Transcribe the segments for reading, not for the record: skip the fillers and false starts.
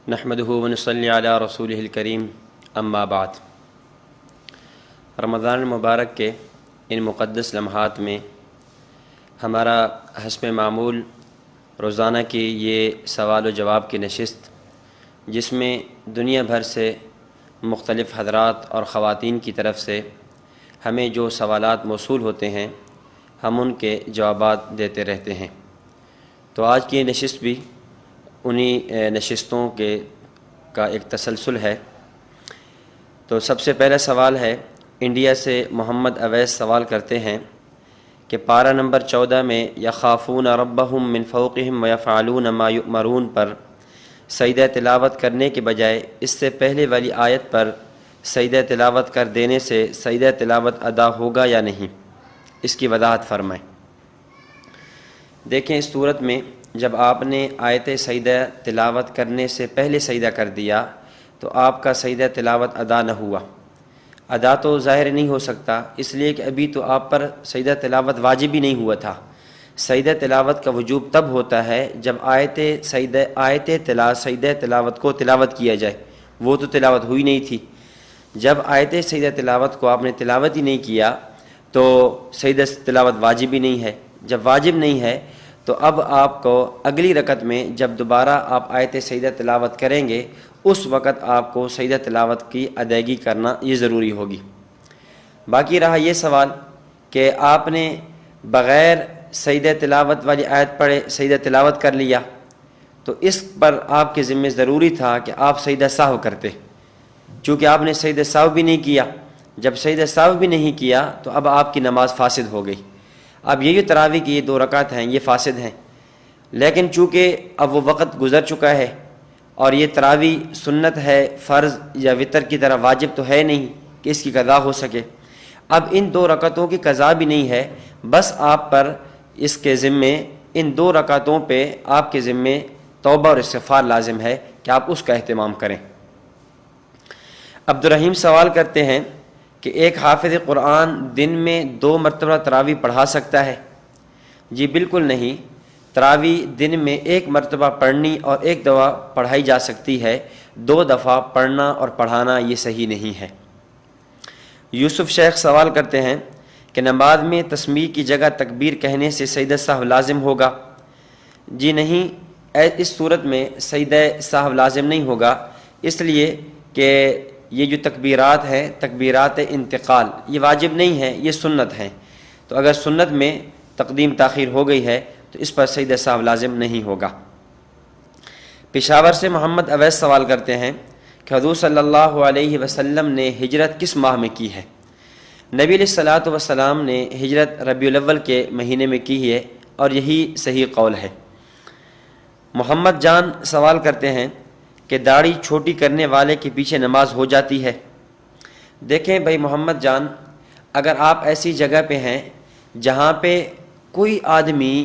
نحمده ونصلی علی رسولہ الکریم اما بعد۔ رمضان المبارک کے ان مقدس لمحات میں ہمارا حسب معمول روزانہ کی یہ سوال و جواب کی نشست، جس میں دنیا بھر سے مختلف حضرات اور خواتین کی طرف سے ہمیں جو سوالات موصول ہوتے ہیں ہم ان کے جوابات دیتے رہتے ہیں۔ تو آج کی یہ نشست بھی انہی نشستوں کا ایک تسلسل ہے۔ تو سب سے پہلا سوال ہے، انڈیا سے محمد اویس سوال کرتے ہیں کہ پارہ نمبر 14 میں یخافون ربہم من فوقہم ویفعلون ما یؤمرون پر سجدہ تلاوت کرنے کے بجائے اس سے پہلے والی آیت پر سجدہ تلاوت کر دینے سے سجدہ تلاوت ادا ہوگا یا نہیں، اس کی وضاحت فرمائیں۔ دیکھیں، اس صورت میں جب آپ نے آیت سجدہ تلاوت کرنے سے پہلے سجدہ کر دیا تو آپ کا سجدہ تلاوت ادا نہ ہوا۔ ادا تو ظاہر نہیں ہو سکتا، اس لیے کہ ابھی تو آپ پر سجدہ تلاوت واجب ہی نہیں ہوا تھا۔ سجدہ تلاوت کا وجوب تب ہوتا ہے جب سجدہ تلاوت کو تلاوت کیا جائے، وہ تو تلاوت ہوئی نہیں تھی۔ جب آیت سجدہ تلاوت کو آپ نے تلاوت ہی نہیں کیا تو سجدہ تلاوت واجب ہی نہیں ہے۔ جب واجب نہیں ہے تو اب آپ کو اگلی رکعت میں جب دوبارہ آپ آیت سجدہ تلاوت کریں گے اس وقت آپ کو سجدہ تلاوت کی ادائیگی کرنا یہ ضروری ہوگی۔ باقی رہا یہ سوال کہ آپ نے بغیر سجدہ تلاوت والی آیت پڑھے سجدہ تلاوت کر لیا، تو اس پر آپ کے ذمہ ضروری تھا کہ آپ سجدہ سہو کرتے، چونکہ آپ نے سجدہ سہو بھی نہیں کیا۔ جب سجدہ سہو بھی نہیں کیا تو اب آپ کی نماز فاسد ہو گئی۔ اب یہ جو تراویح کی یہ 2 رکعت ہیں یہ فاسد ہیں، لیکن چونکہ اب وہ وقت گزر چکا ہے اور یہ تراویح سنت ہے، فرض یا وتر کی طرح واجب تو ہے نہیں کہ اس کی قضا ہو سکے۔ اب ان 2 رکعتوں کی قضا بھی نہیں ہے، بس آپ پر اس کے ذمے ان 2 رکعتوں پہ آپ کے ذمے توبہ اور استغفار لازم ہے کہ آپ اس کا اہتمام کریں۔ عبدالرحیم سوال کرتے ہیں کہ ایک حافظ قرآن دن میں 2 مرتبہ تراویح پڑھا سکتا ہے؟ جی بالکل نہیں، تراویح دن میں 1 مرتبہ پڑھنی اور 1 دفعہ پڑھائی جا سکتی ہے، 2 دفعہ پڑھنا اور پڑھانا یہ صحیح نہیں ہے۔ یوسف شیخ سوال کرتے ہیں کہ نماز میں تسمیع کی جگہ تکبیر کہنے سے سجدہ سہو لازم ہوگا؟ جی نہیں، اس صورت میں سجدہ سہو لازم نہیں ہوگا، اس لیے کہ یہ جو تکبیرات ہیں تکبیرات انتقال یہ واجب نہیں ہے، یہ سنت ہیں۔ تو اگر سنت میں تقدیم تاخیر ہو گئی ہے تو اس پر سجدہ سہو لازم نہیں ہوگا۔ پشاور سے محمد اویس سوال کرتے ہیں کہ حضور صلی اللہ علیہ وسلم نے ہجرت کس ماہ میں کی ہے؟ نبی علیہ الصلوۃ والسلام نے ہجرت ربیع الاول کے مہینے میں کی ہے اور یہی صحیح قول ہے۔ محمد جان سوال کرتے ہیں کہ داڑھی چھوٹی کرنے والے کے پیچھے نماز ہو جاتی ہے؟ دیکھیں بھائی محمد جان، اگر آپ ایسی جگہ پہ ہیں جہاں پہ کوئی آدمی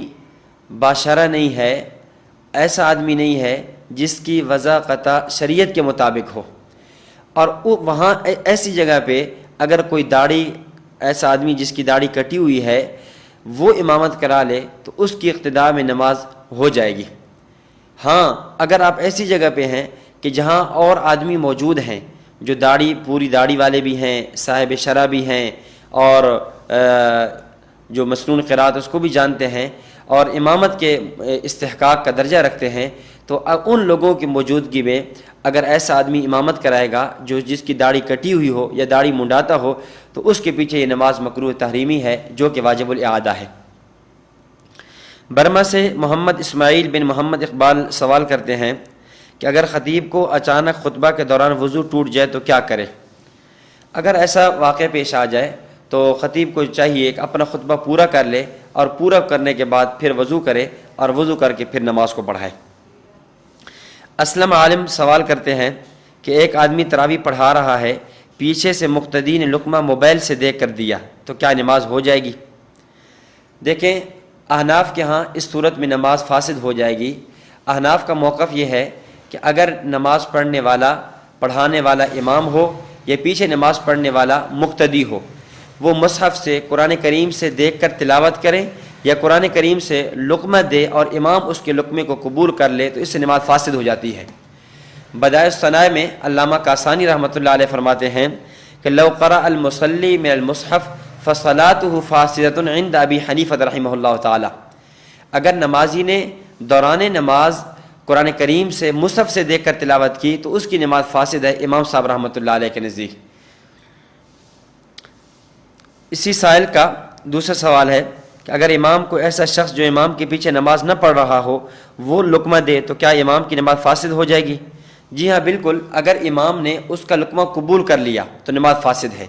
باشرہ نہیں ہے، ایسا آدمی نہیں ہے جس کی وضع قطع شریعت کے مطابق ہو، اور وہاں ایسی جگہ پہ اگر کوئی داڑھی ایسا آدمی جس کی داڑھی کٹی ہوئی ہے وہ امامت کرا لے تو اس کی اقتداء میں نماز ہو جائے گی۔ ہاں، اگر آپ ایسی جگہ پہ ہیں کہ جہاں اور آدمی موجود ہیں جو پوری داڑھی والے بھی ہیں، صاحب شرع بھی ہیں، اور جو مسنون قرات اس کو بھی جانتے ہیں اور امامت کے استحقاق کا درجہ رکھتے ہیں، تو ان لوگوں کی موجودگی میں اگر ایسا آدمی امامت کرائے گا جس کی داڑھی کٹی ہوئی ہو یا داڑھی منڈاتا ہو تو اس کے پیچھے یہ نماز مکروہ تحریمی ہے جو کہ واجب الاعادہ ہے۔ برما سے محمد اسماعیل بن محمد اقبال سوال کرتے ہیں کہ اگر خطیب کو اچانک خطبہ کے دوران وضو ٹوٹ جائے تو کیا کرے؟ اگر ایسا واقعہ پیش آ جائے تو خطیب کو چاہیے کہ اپنا خطبہ پورا کر لے اور پورا کرنے کے بعد پھر وضو کرے اور وضو کر کے پھر نماز کو پڑھائے۔ اسلم عالم سوال کرتے ہیں کہ ایک آدمی تراویح پڑھا رہا ہے، پیچھے سے مقتدی نے لقمہ موبائل سے دیکھ کر دیا تو کیا نماز ہو جائے گی؟ دیکھیں، احناف کے ہاں اس صورت میں نماز فاسد ہو جائے گی۔ احناف کا موقف یہ ہے کہ اگر نماز پڑھانے والا امام ہو یا پیچھے نماز پڑھنے والا مقتدی ہو، وہ مصحف سے قرآن کریم سے دیکھ کر تلاوت کریں یا قرآن کریم سے لقمہ دے اور امام اس کے لقمے کو قبول کر لے تو اس سے نماز فاسد ہو جاتی ہے۔ بدائع الثناء میں علامہ کاسانی رحمۃ اللہ علیہ فرماتے ہیں کہ لو قرأ المصلی من المصحف فصلاته فاسدۃ عند ابی حنیفہ رحمہ اللہ تعالی، اگر نمازی نے دوران نماز قرآن کریم سے مصحف سے دیکھ کر تلاوت کی تو اس کی نماز فاسد ہے، امام صاحب رحمۃ اللہ علیہ کے نزدیک۔ اسی سائل کا دوسرا سوال ہے کہ اگر امام کو ایسا شخص جو امام کے پیچھے نماز نہ پڑھ رہا ہو وہ لقمہ دے تو کیا امام کی نماز فاسد ہو جائے گی؟ جی ہاں بالکل، اگر امام نے اس کا لقمہ قبول کر لیا تو نماز فاسد ہے۔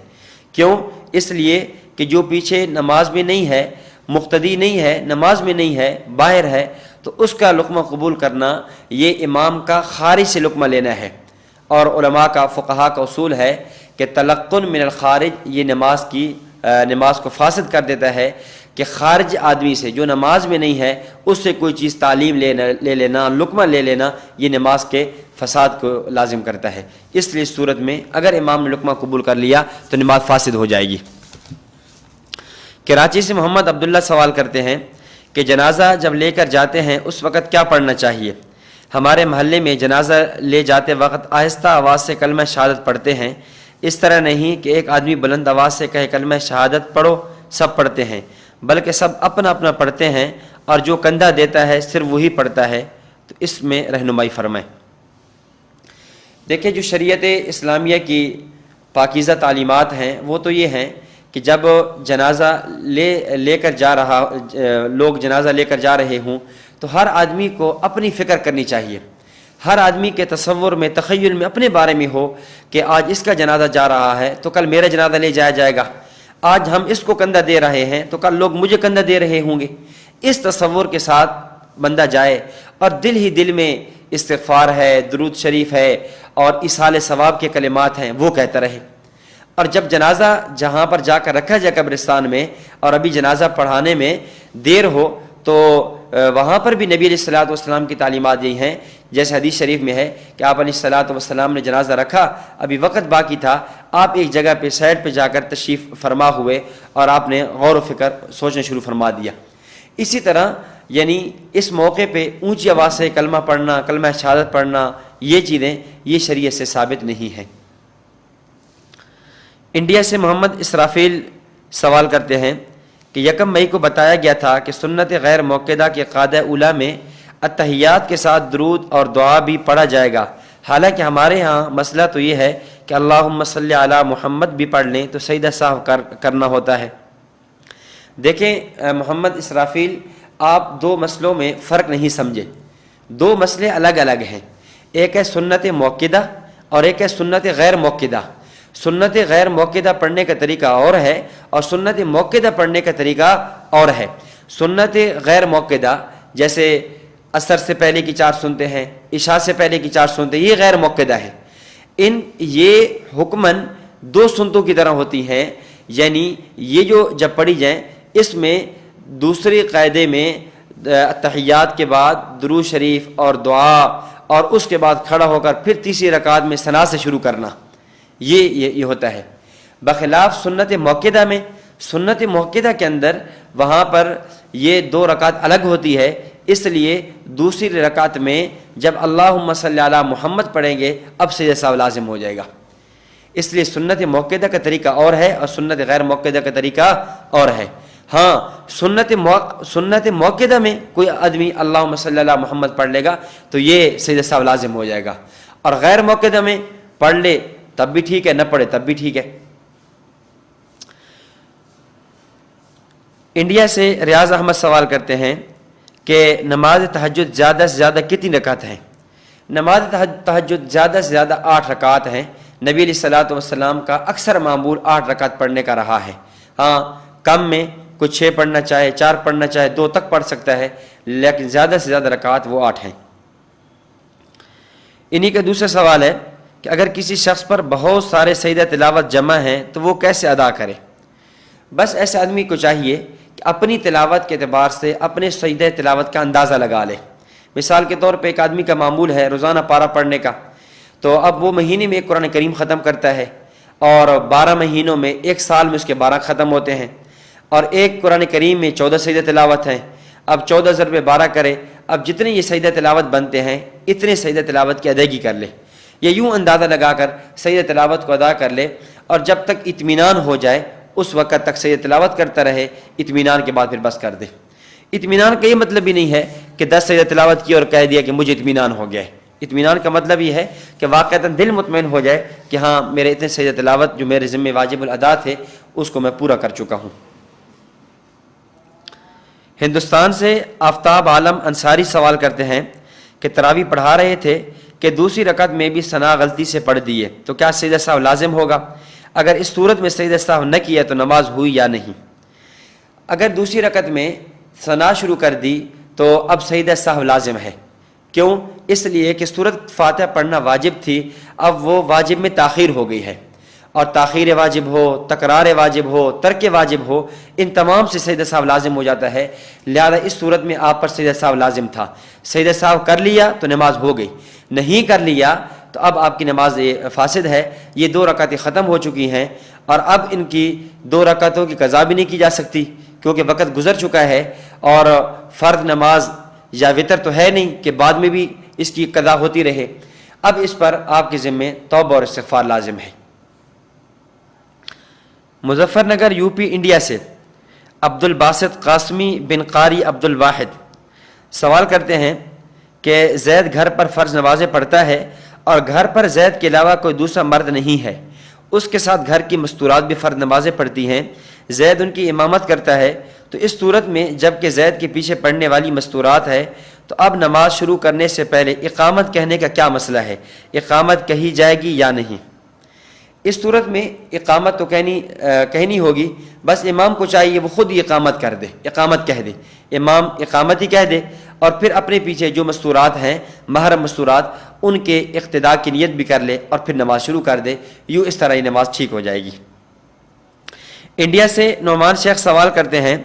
کیوں؟ اس لیے کہ جو پیچھے نماز میں نہیں ہے، مقتدی نہیں ہے، نماز میں نہیں ہے، باہر ہے، تو اس کا لقمہ قبول کرنا یہ امام کا خارج سے لقمہ لینا ہے۔ اور علماء کا، فقہاء کا اصول ہے کہ تلقن من الخارج یہ نماز کو فاسد کر دیتا ہے، کہ خارج آدمی سے جو نماز میں نہیں ہے اس سے کوئی چیز تعلیم لے لینا، لقمہ لے لینا، یہ نماز کے فساد کو لازم کرتا ہے۔ اس لیے اس صورت میں اگر امام نے لقمہ قبول کر لیا تو نماز فاسد ہو جائے گی۔ کراچی سے محمد عبداللہ سوال کرتے ہیں کہ جنازہ جب لے کر جاتے ہیں اس وقت کیا پڑھنا چاہیے؟ ہمارے محلے میں جنازہ لے جاتے وقت آہستہ آواز سے کلمہ شہادت پڑھتے ہیں، اس طرح نہیں کہ ایک آدمی بلند آواز سے کہے کلمہ شہادت پڑھو، سب پڑھتے ہیں، بلکہ سب اپنا اپنا پڑھتے ہیں اور جو کندھا دیتا ہے صرف وہی پڑھتا ہے، تو اس میں رہنمائی فرمائیں۔ دیکھیں جو شریعت اسلامیہ کی پاکیزہ تعلیمات ہیں وہ تو یہ ہیں کہ جب جنازہ لے کر جا رہا لوگ جنازہ لے کر جا رہے ہوں تو ہر آدمی کو اپنی فکر کرنی چاہیے، ہر آدمی کے تصور میں، تخیل میں اپنے بارے میں ہو کہ آج اس کا جنازہ جا رہا ہے تو کل میرا جنازہ لے جایا جائے گا، آج ہم اس کو کندھا دے رہے ہیں تو کل لوگ مجھے کندھا دے رہے ہوں گے۔ اس تصور کے ساتھ بندہ جائے اور دل ہی دل میں استغفار ہے، درود شریف ہے اور ایصال ثواب کے کلمات ہیں وہ کہتا رہے، اور جب جنازہ جہاں پر جا کر رکھا جائے قبرستان میں اور ابھی جنازہ پڑھانے میں دیر ہو تو وہاں پر بھی نبی علیہ الصلوۃ والسلام کی تعلیمات یہی ہیں، جیسے حدیث شریف میں ہے کہ آپ علیہ الصلوۃ والسلام نے جنازہ رکھا، ابھی وقت باقی تھا، آپ ایک جگہ پہ سائڈ پہ جا کر تشریف فرما ہوئے اور آپ نے غور و فکر سوچنا شروع فرما دیا۔ اسی طرح یعنی اس موقع پہ اونچی آواز سے کلمہ پڑھنا، کلمہ شہادت پڑھنا، یہ چیزیں یہ شریعت سے ثابت نہیں ہیں۔ انڈیا سے محمد اسرافیل سوال کرتے ہیں کہ یکم مئی کو بتایا گیا تھا کہ سنت غیر موقدہ کے قاعدہ اولیٰ میں التحیات کے ساتھ درود اور دعا بھی پڑھا جائے گا، حالانکہ ہمارے ہاں مسئلہ تو یہ ہے کہ اللہم صلی علی محمد بھی پڑھ لیں تو سجدہ سہو کرنا ہوتا ہے۔ دیکھیں محمد اسرافیل، آپ دو مسئلوں میں فرق نہیں سمجھے، دو مسئلے الگ الگ ہیں، ایک ہے سنت موقدہ اور ایک ہے سنت غیر موقدہ۔ سنت غیر موقدہ پڑھنے کا طریقہ اور ہے اور سنت موقدہ پڑھنے کا طریقہ اور ہے۔ سنت غیر موقدہ جیسے عصر سے پہلے کی 4 سنتیں ہیں، عشاء سے پہلے کی 4 سنتیں، یہ غیر موقدہ ہے۔ یہ حکماً 2 سنتوں کی طرح ہوتی ہیں، یعنی یہ جو جب پڑھی جائیں اس میں دوسری قاعدے میں تحیات کے بعد درود شریف اور دعا اور اس کے بعد کھڑا ہو کر پھر تیسری رکعت میں ثنا سے شروع کرنا، یہ ہوتا ہے۔ بخلاف سنت موقدہ میں، سنت موقدہ کے اندر وہاں پر یہ 2 رکعت الگ ہوتی ہے، اس لیے دوسری رکعت میں جب اللہم صلی علی محمد پڑھیں گے اب سجدہ سہو لازم ہو جائے گا۔ اس لیے سنت موقدہ کا طریقہ اور ہے اور سنت غیر موقدہ کا طریقہ اور ہے۔ ہاں سنت موقدہ میں کوئی آدمی اللہم صلی علی محمد پڑھ لے گا تو یہ سجدہ سہو لازم ہو جائے گا، اور غیر موقدہ میں پڑھ لے تب بھی ٹھیک ہے، نہ پڑھے تب بھی ٹھیک ہے۔ انڈیا سے ریاض احمد سوال کرتے ہیں کہ نماز تہجد زیادہ سے زیادہ کتنی رکعت ہیں؟ نماز تہجد زیادہ سے زیادہ 8 رکعت ہیں۔ نبی علیہ الصلوۃ والسلام کا اکثر معمول 8 رکعت پڑھنے کا رہا ہے۔ ہاں کم میں کوئی 6 پڑھنا چاہے، 4 پڑھنا چاہے، 2 تک پڑھ سکتا ہے، لیکن زیادہ سے زیادہ رکعت وہ 8 ہیں۔ انہی کا دوسرا سوال ہے کہ اگر کسی شخص پر بہت سارے سجدہ تلاوت جمع ہیں تو وہ کیسے ادا کرے؟ بس ایسے آدمی کو چاہیے کہ اپنی تلاوت کے اعتبار سے اپنے سجدہ تلاوت کا اندازہ لگا لے۔ مثال کے طور پہ ایک آدمی کا معمول ہے روزانہ پارہ پڑھنے کا، تو اب وہ مہینے میں ایک قرآن کریم ختم کرتا ہے اور 12 مہینوں میں، 1 سال میں اس کے 12 ختم ہوتے ہیں، اور ایک قرآن کریم میں 14 سجدہ تلاوت ہیں۔ اب 14 ضرب 12 کرے، اب جتنے یہ سجدہ تلاوت بنتے ہیں اتنے سجدہ تلاوت کی ادائیگی کر لے۔ یہ یوں اندازہ لگا کر سجدہ تلاوت کو ادا کر لے اور جب تک اطمینان ہو جائے اس وقت تک سجدہ تلاوت کرتا رہے، اطمینان کے بعد پھر بس کر دے۔ اطمینان کا یہ مطلب بھی نہیں ہے کہ 10 سجدہ تلاوت کی اور کہہ دیا کہ مجھے اطمینان ہو گیا ہے۔ اطمینان کا مطلب یہ ہے کہ واقعتاً دل مطمئن ہو جائے کہ ہاں میرے اتنے سجدہ تلاوت جو میرے ذمہ واجب الادا تھے اس کو میں پورا کر چکا ہوں۔ ہندوستان سے آفتاب عالم انصاری سوال کرتے ہیں کہ تراویح پڑھا رہے تھے کہ دوسری رکعت میں بھی ثنا غلطی سے پڑھ دیے تو کیا سجدہ سہو لازم ہوگا؟ اگر اس صورت میں سجدہ سہو نہ کیا تو نماز ہوئی یا نہیں؟ اگر دوسری رکعت میں ثنا شروع کر دی تو اب سجدہ سہو لازم ہے۔ کیوں؟ اس لیے کہ سورۃ فاتحہ پڑھنا واجب تھی، اب وہ واجب میں تاخیر ہو گئی ہے، اور تاخیر واجب ہو، تکرار واجب ہو، ترک واجب ہو، ان تمام سے سجدہ سہو لازم ہو جاتا ہے۔ لہذا اس صورت میں آپ پر سجدہ سہو لازم تھا، سجدہ سہو کر لیا تو نماز ہو گئی، نہیں کر لیا تو اب آپ کی نماز فاسد ہے۔ یہ 2 رکعتیں ختم ہو چکی ہیں اور اب ان کی 2 رکعتوں کی قضا بھی نہیں کی جا سکتی کیونکہ وقت گزر چکا ہے، اور فرض نماز یا وتر تو ہے نہیں کہ بعد میں بھی اس کی قضا ہوتی رہے۔ اب اس پر آپ کے ذمہ توبہ اور استغفار لازم ہے۔ Muzaffar Nagar U P India سے عبد الباسط قاسمی بن قاری عبد الواحد سوال کرتے ہیں کہ زید گھر پر فرض نمازیں پڑھتا ہے اور گھر پر زید کے علاوہ کوئی دوسرا مرد نہیں ہے، اس کے ساتھ گھر کی مستورات بھی فرض نمازیں پڑھتی ہیں، زید ان کی امامت کرتا ہے، تو اس صورت میں جب کہ زید کے پیچھے پڑھنے والی مستورات ہے تو اب نماز شروع کرنے سے پہلے اقامت کہنے کا کیا مسئلہ ہے؟ اقامت کہی جائے گی یا نہیں؟ اس صورت میں اقامت تو کہنی ہوگی، بس امام کو چاہیے وہ خود ہی اقامت کر دے، اقامت کہہ دے، امام اقامت ہی کہہ دے اور پھر اپنے پیچھے جو مستورات ہیں محرم مستورات ان کے اقتداء کی نیت بھی کر لے اور پھر نماز شروع کر دے، یوں اس طرح ہی نماز ٹھیک ہو جائے گی۔ انڈیا سے نعمان شیخ سوال کرتے ہیں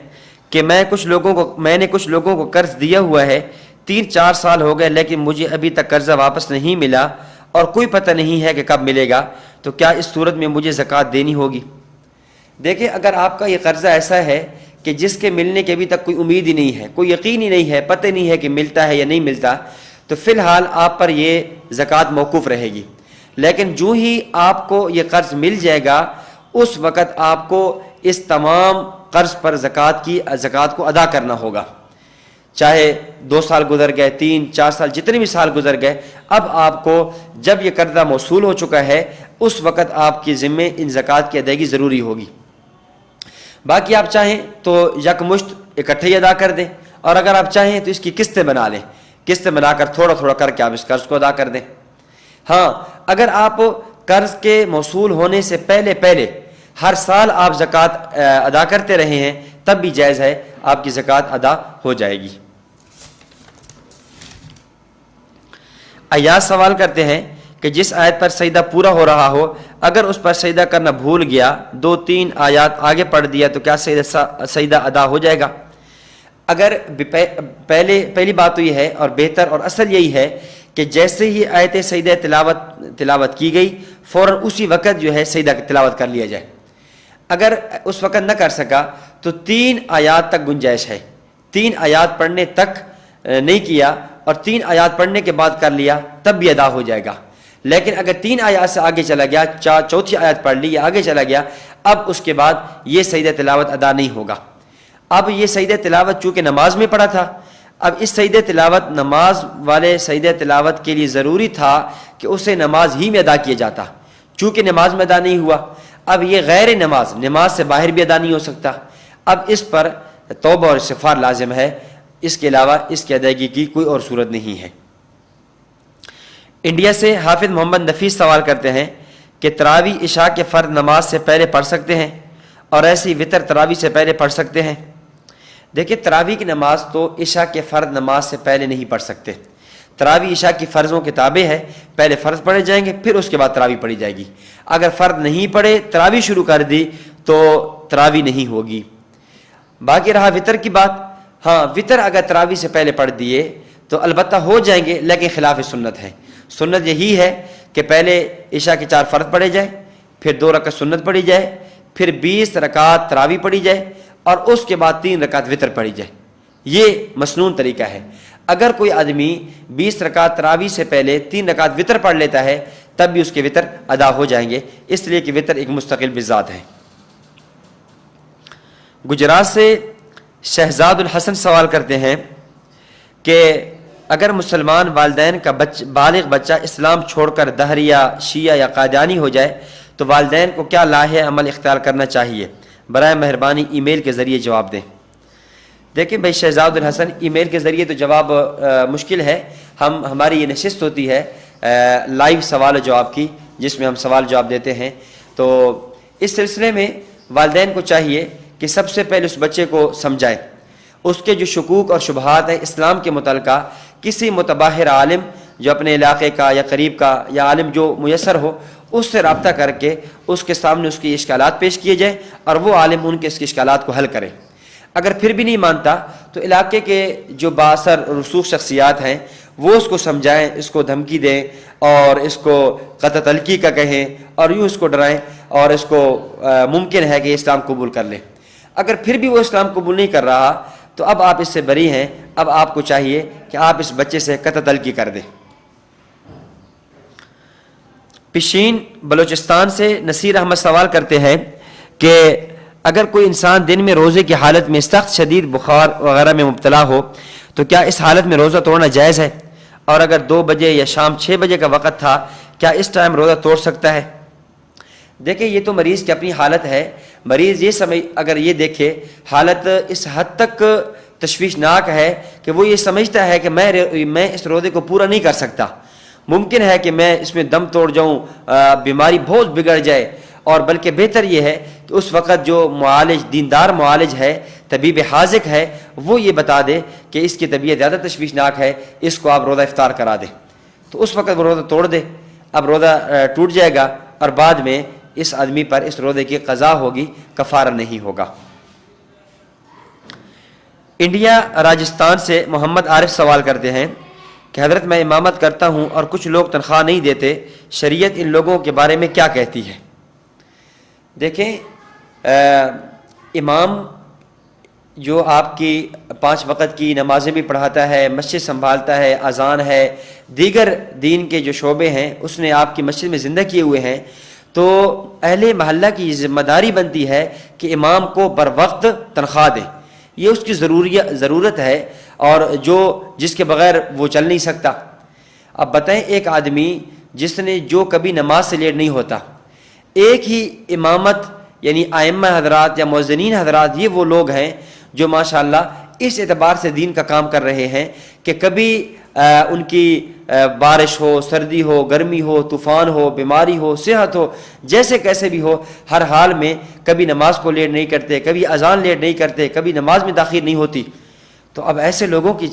کہ میں نے کچھ لوگوں کو قرض دیا ہوا ہے، 3-4 سال ہو گئے لیکن مجھے ابھی تک قرضہ واپس نہیں ملا اور کوئی پتہ نہیں ہے کہ کب ملے گا، تو کیا اس صورت میں مجھے زکوٰۃ دینی ہوگی؟ دیکھیں، اگر آپ کا یہ قرضہ ایسا ہے کہ جس کے ملنے کے ابھی تک کوئی امید ہی نہیں ہے، کوئی یقین ہی نہیں ہے، پتہ نہیں ہے کہ ملتا ہے یا نہیں ملتا، تو فی الحال آپ پر یہ زکوٰۃ موقوف رہے گی۔ لیکن جو ہی آپ کو یہ قرض مل جائے گا اس وقت آپ کو اس تمام قرض پر زکوٰۃ کو ادا کرنا ہوگا، چاہے 2 سال گزر گئے، 3-4 سال، جتنے بھی سال گزر گئے، اب آپ کو جب یہ قرضہ موصول ہو چکا ہے اس وقت آپ کی ذمہ ان زکوٰۃ کی ادائیگی ضروری ہوگی۔ باقی آپ چاہیں تو یکمشت اکٹھے ہی ادا کر دیں، اور اگر آپ چاہیں تو اس کی قسطیں بنا لیں، قسطیں بنا کر تھوڑا تھوڑا کر کے آپ اس قرض کو ادا کر دیں۔ ہاں، اگر آپ قرض کے موصول ہونے سے پہلے ہر سال آپ زکوٰۃ ادا کرتے رہے ہیں تب بھی جائز ہے، آپ کی زکوٰۃ ادا ہو جائے گی۔ ایاز سوال کرتے ہیں کہ جس آیت پر سجدہ پورا ہو رہا ہو اگر اس پر سجدہ کرنا بھول گیا، 2-3 آیات آگے پڑھ دیا تو کیا سجدہ ادا ہو جائے گا؟ اگر پہلی بات تو یہ ہے اور بہتر اور اصل یہی ہے کہ جیسے ہی آیت سجدہ تلاوت کی گئی فوراً اسی وقت جو ہے سجدہ تلاوت کر لیا جائے۔ اگر اس وقت نہ کر سکا تو 3 آیات تک گنجائش ہے، 3 آیات پڑھنے تک نہیں کیا اور 3 آیات پڑھنے کے بعد کر لیا تب بھی ادا ہو جائے گا۔ لیکن اگر 3 آیات سے آگے چلا گیا، چوتھی آیت پڑھ لی یا آگے چلا گیا، اب اس کے بعد یہ سجدہ تلاوت ادا نہیں ہوگا۔ اب یہ سجدہ تلاوت چونکہ نماز میں پڑھا تھا، اب اس سجدہ تلاوت نماز والے سجدہ تلاوت کے لیے ضروری تھا کہ اسے نماز ہی میں ادا کیا جاتا، چونکہ نماز میں ادا نہیں ہوا، اب یہ غیر نماز سے باہر بھی ادا نہیں ہو سکتا۔ اب اس پر توبہ اور استغفار لازم ہے، اس کے علاوہ اس کی ادائیگی کی کوئی اور صورت نہیں ہے۔ انڈیا سے حافظ محمد نفیس سوال کرتے ہیں کہ تراویح عشاء کے فرض نماز سے پہلے پڑھ سکتے ہیں اور ایسی وتر تراویح سے پہلے پڑھ سکتے ہیں؟ دیکھیں، تراویح کی نماز تو عشاء کے فرض نماز سے پہلے نہیں پڑھ سکتے۔ تراویح عشاء کی فرضوں کے تابع ہے، پہلے فرض پڑھے جائیں گے پھر اس کے بعد تراویح پڑھی جائے گی۔ اگر فرض نہیں پڑھے تراویح شروع کر دی تو تراویح نہیں ہوگی۔ باقی رہا وتر کی بات، ہاں وتر اگر تراویح سے پہلے پڑھ دیے تو البتہ ہو جائیں گے، لیکن خلاف سنت ہے۔ سنت یہی ہے کہ پہلے عشاء کے 4 فرض پڑھے جائیں، پھر 2 رکعت سنت پڑھی جائے، پھر 20 رکعت تراویح پڑھی جائے اور اس کے بعد 3 رکعت وتر پڑھی جائے۔ یہ مسنون طریقہ ہے۔ اگر کوئی آدمی 20 رکعت تراویح سے پہلے 3 رکعت وتر پڑھ لیتا ہے تب بھی اس کے وطر ادا ہو جائیں گے، اس لیے کہ وطر ایک مستقل بذات ہے۔ گجرات سے شہزاد الحسن سوال کرتے ہیں کہ اگر مسلمان والدین کا بالغ بچہ اسلام چھوڑ کر دہریہ، شیعہ یا قادیانی ہو جائے تو والدین کو کیا لاحِ عمل اختیار کرنا چاہیے؟ برائے مہربانی ای میل کے ذریعے جواب دیں۔ دیکھیں بھائی شہزاد الحسن، ای میل کے ذریعے تو جواب مشکل ہے، ہماری یہ نشست ہوتی ہے لائیو سوال و جواب کی، جس میں ہم سوال جواب دیتے ہیں، تو اس سلسلے میں والدین کو چاہیے کہ سب سے پہلے اس بچے کو سمجھائیں، اس کے جو شکوک اور شبہات ہیں اسلام کے متعلقہ کسی متباہر عالم جو اپنے علاقے کا یا قریب کا یا عالم جو میسر ہو اس سے رابطہ کر کے اس کے سامنے اس کی اشکالات پیش کیے جائیں اور وہ عالم ان کے اس کی اشکالات کو حل کرے۔ اگر پھر بھی نہیں مانتا تو علاقے کے جو بااثر رسوخ شخصیات ہیں وہ اس کو سمجھائیں، اس کو دھمکی دیں اور اس کو قطع تلقی کا کہیں اور یوں اس کو ڈرائیں اور اس کو ممکن ہے کہ اسلام قبول کر لے۔ اگر پھر بھی وہ اسلام قبول نہیں کر رہا تو اب آپ اس سے بری ہیں، اب آپ کو چاہیے کہ آپ اس بچے سے قطع تلقی کر دیں۔ پشین بلوچستان سے نصیر احمد سوال کرتے ہیں کہ اگر کوئی انسان دن میں روزے کی حالت میں سخت شدید بخار وغیرہ میں مبتلا ہو تو کیا اس حالت میں روزہ توڑنا جائز ہے؟ اور اگر 2 بجے یا شام 6 بجے کا وقت تھا کیا اس ٹائم روزہ توڑ سکتا ہے؟ دیکھیں یہ تو مریض کی اپنی حالت ہے، مریض یہ اگر یہ دیکھے حالت اس حد تک تشویشناک ہے کہ وہ یہ سمجھتا ہے کہ میں اس روزے کو پورا نہیں کر سکتا، ممکن ہے کہ میں اس میں دم توڑ جاؤں، بیماری بہت بگڑ جائے، اور بلکہ بہتر یہ ہے کہ اس وقت جو معالج، دیندار معالج ہے، طبیب حاذق ہے، وہ یہ بتا دے کہ اس کی طبیعت زیادہ تشویشناک ہے، اس کو آپ روزہ افطار کرا دیں، تو اس وقت وہ روزہ توڑ دے، اب روزہ ٹوٹ جائے گا اور بعد میں اس آدمی پر اس روزے کی قضا ہوگی، کفارہ نہیں ہوگا۔ انڈیا راجستھان سے محمد عارف سوال کرتے ہیں کہ حضرت میں امامت کرتا ہوں اور کچھ لوگ تنخواہ نہیں دیتے، شریعت ان لوگوں کے بارے میں کیا کہتی ہے؟ دیکھیں امام جو آپ کی 5 وقت کی نمازیں بھی پڑھاتا ہے، مسجد سنبھالتا ہے، اذان ہے، دیگر دین کے جو شعبے ہیں اس نے آپ کی مسجد میں زندہ کیے ہوئے ہیں، تو اہل محلہ کی ذمہ داری بنتی ہے کہ امام کو بر وقت تنخواہ دیں، یہ اس کی ضرورت ہے اور جس کے بغیر وہ چل نہیں سکتا۔ اب بتائیں ایک آدمی جس نے جو کبھی نماز سے لیٹ نہیں ہوتا، ایک ہی امامت یعنی ائمہ حضرات یا مؤذنین حضرات یہ وہ لوگ ہیں جو ماشاءاللہ اس اعتبار سے دین کا کام کر رہے ہیں کہ کبھی ان کی بارش ہو، سردی ہو، گرمی ہو، طوفان ہو، بیماری ہو، صحت ہو، جیسے کیسے بھی ہو، ہر حال میں کبھی نماز کو لیٹ نہیں کرتے، کبھی اذان لیٹ نہیں کرتے، کبھی نماز میں تاخیر نہیں ہوتی۔ تو اب ایسے لوگوں کی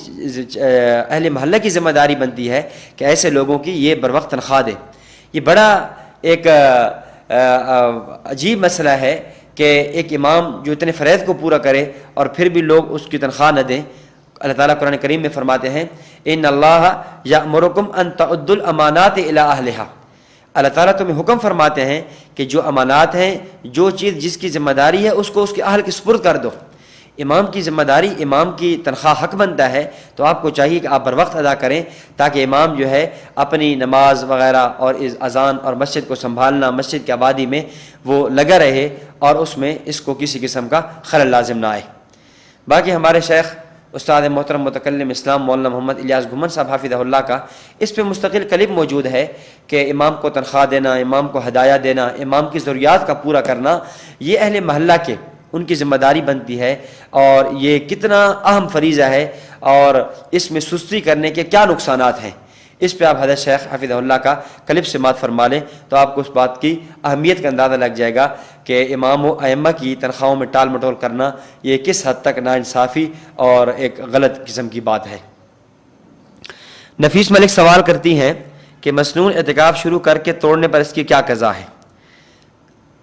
اہل محلہ کی ذمہ داری بنتی ہے کہ ایسے لوگوں کی یہ بر وقت تنخواہ دے۔ یہ بڑا ایک عجیب مسئلہ ہے کہ ایک امام جو اتنے فرائض کو پورا کرے اور پھر بھی لوگ اس کی تنخواہ نہ دیں۔ اللہ تعالیٰ قرآن کریم میں فرماتے ہیں ان اللہ یأمرکم ان تعدوا الامانات الی اہلہا، اللہ تعالیٰ تمہیں حکم فرماتے ہیں کہ جو امانات ہیں، جو چیز جس کی ذمہ داری ہے اس کو اس کے اہل کے سپرد کر دو۔ امام کی ذمہ داری، امام کی تنخواہ حق بنتا ہے، تو آپ کو چاہیے کہ آپ بر وقت ادا کریں تاکہ امام جو ہے اپنی نماز وغیرہ اور اذان اور مسجد کو سنبھالنا، مسجد کی آبادی میں وہ لگا رہے اور اس میں اس کو کسی قسم کا خلل لازم نہ آئے۔ باقی ہمارے شیخ استاد محترم متکلم اسلام مولانا محمد الیاس گھمن صاحب حافظہ اللہ کا اس پہ مستقل کلپ موجود ہے کہ امام کو تنخواہ دینا، امام کو ہدایہ دینا، امام کی ضروریات کا پورا کرنا، یہ اہل محلہ کے ان کی ذمہ داری بنتی ہے اور یہ کتنا اہم فریضہ ہے اور اس میں سستی کرنے کے کیا نقصانات ہیں، اس پہ آپ حضرت شیخ حافظہ اللہ کا کلپ سماعت فرما لیں تو آپ کو اس بات کی اہمیت کا اندازہ لگ جائے گا کہ امام و ائمہ کی تنخواہوں میں ٹال مٹول کرنا یہ کس حد تک ناانصافی اور ایک غلط قسم کی بات ہے۔ نفیس ملک سوال کرتی ہیں کہ مسنون اعتکاف شروع کر کے توڑنے پر اس کی کیا قضا ہے؟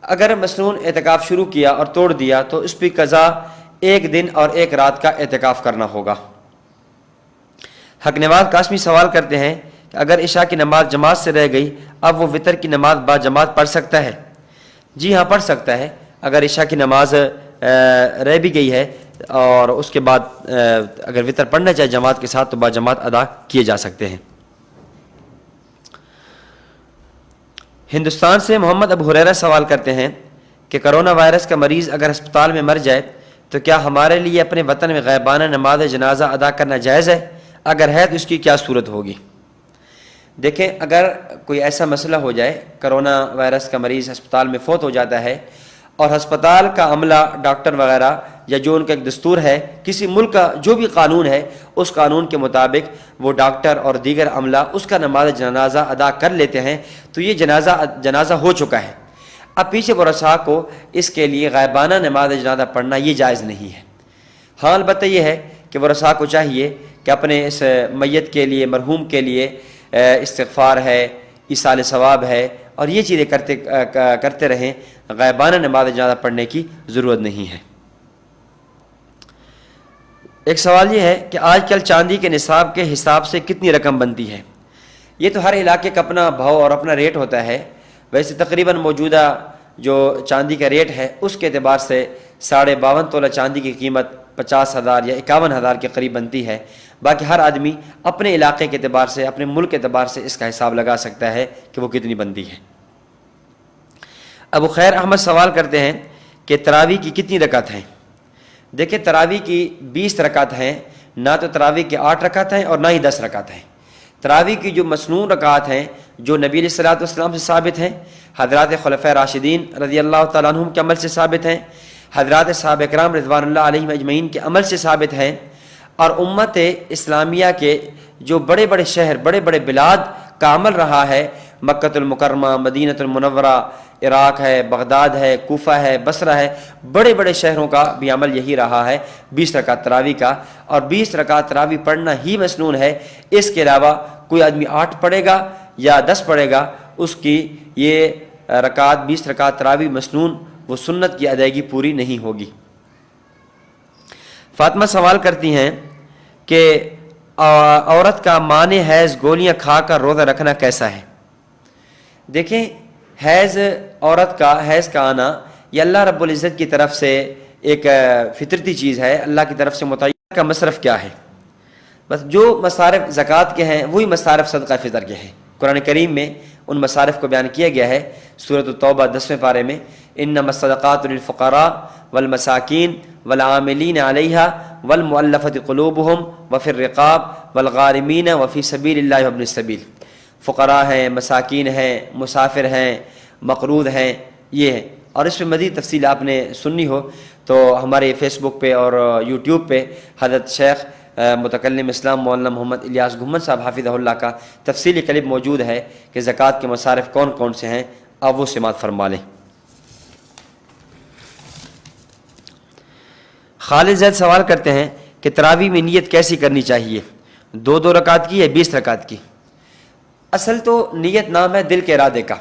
اگر مسنون اعتکاف شروع کیا اور توڑ دیا تو اس پہ قضا 1 دن اور 1 رات کا اعتکاف کرنا ہوگا۔ حق نواز قاسمی سوال کرتے ہیں کہ اگر عشاء کی نماز جماعت سے رہ گئی اب وہ وطر کی نماز با جماعت پڑھ سکتا ہے؟ جی ہاں پڑھ سکتا ہے، اگر عشاء کی نماز رہ بھی گئی ہے اور اس کے بعد اگر وطر پڑھنا چاہے جماعت کے ساتھ تو با جماعت ادا کیے جا سکتے ہیں۔ ہندوستان سے محمد ابو ہریرہ سوال کرتے ہیں کہ کرونا وائرس کا مریض اگر ہسپتال میں مر جائے تو کیا ہمارے لیے اپنے وطن میں غائبانہ نماز جنازہ ادا کرنا جائز ہے؟ اگر ہے تو اس کی کیا صورت ہوگی؟ دیکھیں، اگر کوئی ایسا مسئلہ ہو جائے، کرونا وائرس کا مریض ہسپتال میں فوت ہو جاتا ہے اور ہسپتال کا عملہ، ڈاکٹر وغیرہ، یا جو ان کا ایک دستور ہے، کسی ملک کا جو بھی قانون ہے، اس قانون کے مطابق وہ ڈاکٹر اور دیگر عملہ اس کا نماز جنازہ ادا کر لیتے ہیں، تو یہ جنازہ ہو چکا ہے۔ اب پیچھے ورثاء کو اس کے لیے غائبانہ نماز جنازہ پڑھنا یہ جائز نہیں ہے۔ ہاں، البتہ یہ ہے کہ ورثاء کو چاہیے کہ اپنے اس میت کے لیے، مرحوم کے لیے استغفار ہے، ایصال ثواب ہے، اور یہ چیزیں کرتے رہیں۔ غائبانہ نماز جنازہ پڑھنے کی ضرورت نہیں ہے۔ ایک سوال یہ ہے کہ آج کل چاندی کے نصاب کے حساب سے کتنی رقم بنتی ہے؟ یہ تو ہر علاقے کا اپنا بھاؤ اور اپنا ریٹ ہوتا ہے۔ ویسے تقریباً موجودہ جو چاندی کا ریٹ ہے اس کے اعتبار سے 52.5 تولہ چاندی کی قیمت 50,000 یا 51,000 کے قریب بنتی ہے۔ باقی ہر آدمی اپنے علاقے کے اعتبار سے، اپنے ملک کے اعتبار سے اس کا حساب لگا سکتا ہے کہ وہ کتنی بنتی ہے۔ ابو خیر احمد سوال کرتے ہیں کہ تراویح کی کتنی رکعت ہیں؟ دیکھیں، تراویح کی 20 رکعت ہیں، نہ تو تراویح کے 8 رکعت ہیں اور نہ ہی 10 رکعت ہیں۔ تراویح کی جو مسنون رکعات ہیں، جو نبی علیہ الصلوۃ والسلام سے ثابت ہیں، حضرات خلفائے راشدین رضی اللہ تعالیٰ عنہم کے عمل سے ثابت ہیں، حضرات صحابہ کرام رضوان اللہ علیہم اجمعین کے عمل سے ثابت ہیں، اور امت اسلامیہ کے جو بڑے بڑے شہر، بڑے بڑے بلاد کا عمل رہا ہے، مکۃ المکرمہ، مدینہ المنورہ، عراق ہے، بغداد ہے، کوفہ ہے، بصرہ ہے، بڑے بڑے شہروں کا بھی عمل یہی رہا ہے 20 رکعت تراویح کا، اور 20 رکعت تراویح پڑھنا ہی مسنون ہے۔ اس کے علاوہ کوئی آدمی 8 پڑھے گا یا 10 پڑھے گا، اس کی یہ رکعت 20 رکعت تراویح مسنون، وہ سنت کی ادائیگی پوری نہیں ہوگی۔ فاطمہ سوال کرتی ہیں کہ عورت کا مانع حیض گولیاں کھا کر روزہ رکھنا کیسا ہے؟ دیکھیں، عورت کا حیض کا آنا یہ اللہ رب العزت کی طرف سے ایک فطرتی چیز ہے، اللہ کی طرف سے متعین کا مصرف کیا ہے؟ بس جو مصارف زکوٰۃ کے ہیں وہی مصارف صدقہ فطر کے ہیں۔ قرآن کریم میں ان مصارف کو بیان کیا گیا ہے، سورۃ التوبہ 10ویں پارے میں، انما الصدقات للفقراء والمساکین والعاملین علیہا والمؤلفۃ قلوبہم وفی الرقاب والغارمین وفی سبیل اللہ وابن السبیل۔ فقراء ہیں، مساکین ہیں، مسافر ہیں، مقروض ہیں، یہ ہے۔ اور اس میں مزید تفصیل آپ نے سننی ہو تو ہمارے فیس بک پہ اور یوٹیوب پہ حضرت شیخ متکلم اسلام مولانا محمد الیاس گھمن صاحب حافظہ اللہ کا تفصیلی کلپ موجود ہے کہ زکوٰۃ کے مصارف کون کون سے ہیں، آپ وہ سماعت فرما لیں۔ خالد زید سوال کرتے ہیں کہ تراویح میں نیت کیسی کرنی چاہیے، 2 رکعت کی یا 20 رکعت کی؟ اصل تو نیت نام ہے دل کے ارادے کا،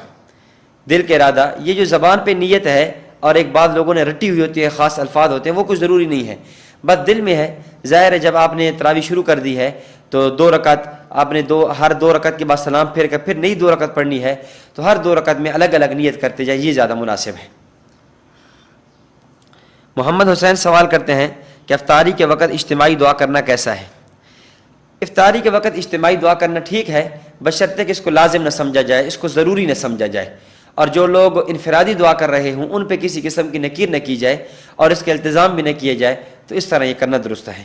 دل کے ارادہ، یہ جو زبان پہ نیت ہے اور ایک بات لوگوں نے رٹی ہوئی ہوتی ہے، خاص الفاظ ہوتے ہیں، وہ کچھ ضروری نہیں ہے، بس دل میں ہے۔ ظاہر ہے جب آپ نے تراویح شروع کر دی ہے تو 2 رکعت آپ نے ہر 2 رکعت کے بعد سلام پھیر کر پھر نئی 2 رکعت پڑھنی ہے، تو ہر 2 رکعت میں الگ الگ نیت کرتے جائیں، یہ زیادہ مناسب ہے۔ محمد حسین سوال کرتے ہیں کہ افطاری کے وقت اجتماعی دعا کرنا کیسا ہے؟ افطاری کے وقت اجتماعی دعا کرنا ٹھیک ہے، بشرطے کہ اس کو لازم نہ سمجھا جائے، اس کو ضروری نہ سمجھا جائے، اور جو لوگ انفرادی دعا کر رہے ہوں ان پہ کسی قسم کی نکیر نہ کی جائے اور اس کے التزام بھی نہ کیے جائے، تو اس طرح یہ کرنا درست ہے۔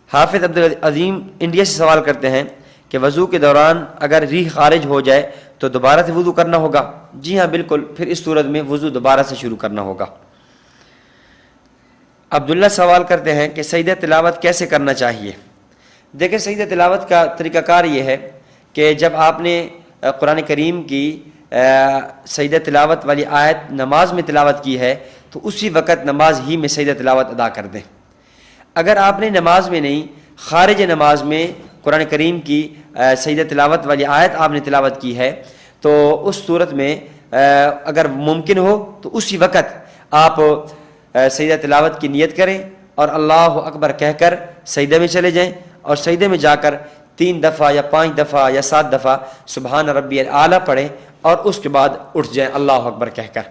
حافظ عبدالعظیم انڈیا سے سوال کرتے ہیں کہ وضو کے دوران اگر ریح خارج ہو جائے تو دوبارہ سے وضو کرنا ہوگا؟ جی ہاں بالکل، پھر اس صورت میں وضو دوبارہ سے شروع کرنا ہوگا۔ عبداللہ سوال کرتے ہیں کہ سجدہ تلاوت کیسے کرنا چاہیے؟ دیکھیں، سجدہ تلاوت کا طریقہ کار یہ ہے کہ جب آپ نے قرآن کریم کی سجدہ تلاوت والی آیت نماز میں تلاوت کی ہے تو اسی وقت نماز ہی میں سجدہ تلاوت ادا کر دیں۔ اگر آپ نے نماز میں نہیں، خارج نماز میں قرآن کریم کی سجدہ تلاوت والی آیت آپ نے تلاوت کی ہے تو اس صورت میں اگر ممکن ہو تو اسی وقت آپ سجدہ تلاوت کی نیت کریں اور اللہ اکبر کہہ کر سجدے میں چلے جائیں، اور سجدے میں جا کر 3 دفعہ یا 5 دفعہ یا 7 دفعہ سبحان ربی الاعلیٰ پڑھیں اور اس کے بعد اٹھ جائیں اللہ اکبر کہہ کر۔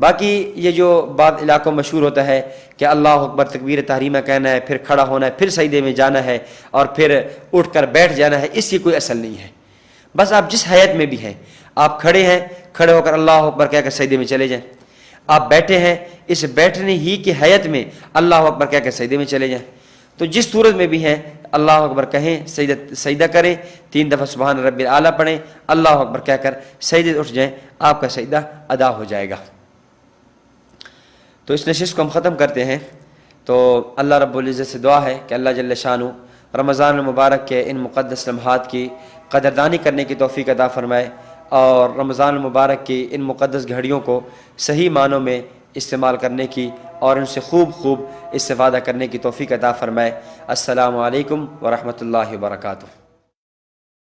باقی یہ جو بعض علاقوں میں مشہور ہوتا ہے کہ اللہ اکبر تکبیر تحریمہ کہنا ہے، پھر کھڑا ہونا ہے، پھر سجدے میں جانا ہے اور پھر اٹھ کر بیٹھ جانا ہے، اس کی کوئی اصل نہیں ہے۔ بس آپ جس حیت میں بھی ہیں، آپ کھڑے ہیں، کھڑے ہو کر اللہ اکبر کہہ کر سجدے میں چلے جائیں، آپ بیٹھے ہیں، اس بیٹھنے ہی کی حیت میں اللہ اکبر کہہ کر سجدے میں چلے جائیں، تو جس صورت میں بھی ہیں اللہ اکبر کہیں، سجدہ کریں، 3 دفعہ سبحان ربی الاعلیٰ پڑھیں، اللہ اکبر کہہ کر سجدے اٹھ جائیں، آپ کا سجدہ ادا ہو جائے گا۔ تو اس نشست کو ہم ختم کرتے ہیں۔ تو اللہ رب العزت سے دعا ہے کہ اللہ جل شانہ رمضان المبارک کے ان مقدس لمحات کی قدردانی کرنے کی توفیق عطا فرمائے، اور رمضان المبارک کی ان مقدس گھڑیوں کو صحیح معنوں میں استعمال کرنے کی اور ان سے خوب استفادہ کرنے کی توفیق عطا فرمائے۔ السلام علیکم ورحمۃ اللہ وبرکاتہ۔